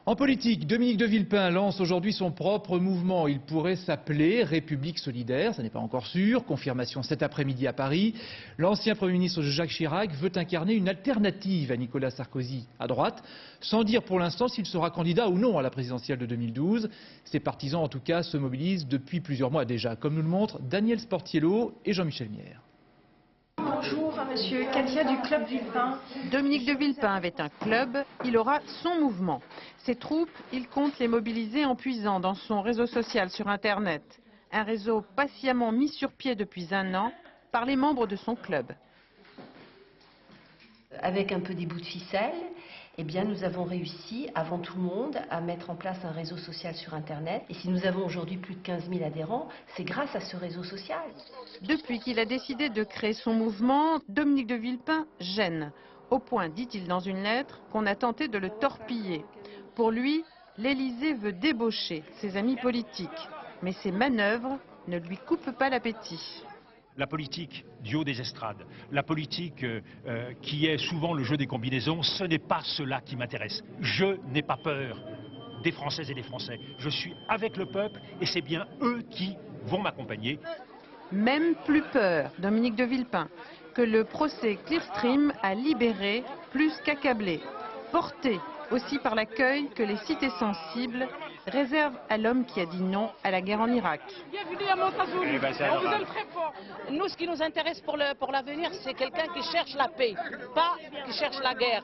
En politique, Dominique de Villepin lance aujourd'hui son propre mouvement. Il pourrait s'appeler République solidaire, ça n'est pas encore sûr. Confirmation cet après-midi à Paris. L'ancien Premier ministre Jacques Chirac veut incarner une alternative à Nicolas Sarkozy à droite, sans dire pour l'instant s'il sera candidat ou non à la présidentielle de 2012. Ses partisans en tout cas se mobilisent depuis plusieurs mois déjà, comme nous le montrent Daniel Sportiello et Jean-Michel Mière. Bonjour à monsieur Katia du Club Villepin. Dominique de Villepin avait un club, il aura son mouvement. Ses troupes, il compte les mobiliser en puisant dans son réseau social sur Internet. Un réseau patiemment mis sur pied depuis un an par les membres de son club. Avec un peu des bouts de ficelle, eh bien, nous avons réussi, avant tout le monde, à mettre en place un réseau social sur Internet. Et si nous avons aujourd'hui plus de 15 000 adhérents, c'est grâce à ce réseau social. Depuis qu'il a décidé de créer son mouvement, Dominique de Villepin gêne. Au point, dit-il dans une lettre, qu'on a tenté de le torpiller. Pour lui, l'Élysée veut débaucher ses amis politiques. Mais ses manœuvres ne lui coupent pas l'appétit. La politique du haut des estrades, la politique qui est souvent le jeu des combinaisons, ce n'est pas cela qui m'intéresse. Je n'ai pas peur des Françaises et des Français. Je suis avec le peuple et c'est bien eux qui vont m'accompagner. Même plus peur, Dominique de Villepin, que le procès Clearstream a libéré plus qu'accablé. Porté aussi par l'accueil que les cités sensibles réservent à l'homme qui a dit non à la guerre en Irak. Bienvenue à Montazzouli. On vous aime très fort. Nous, ce qui nous intéresse pour l'avenir, c'est quelqu'un qui cherche la paix, pas qui cherche la guerre.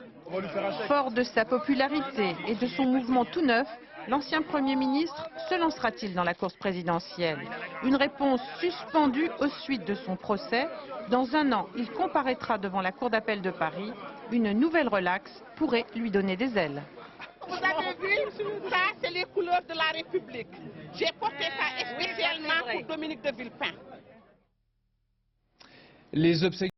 Fort de sa popularité et de son mouvement tout neuf, l'ancien Premier ministre se lancera-t-il dans la course présidentielle? Une réponse suspendue aux suites de son procès. Dans un an, il comparaîtra devant la Cour d'appel de Paris. Une nouvelle relaxe pourrait lui donner des ailes. Vous avez vu, ça c'est les couleurs de la République. J'ai porté ça spécialement pour Dominique de Villepin. Les obsèques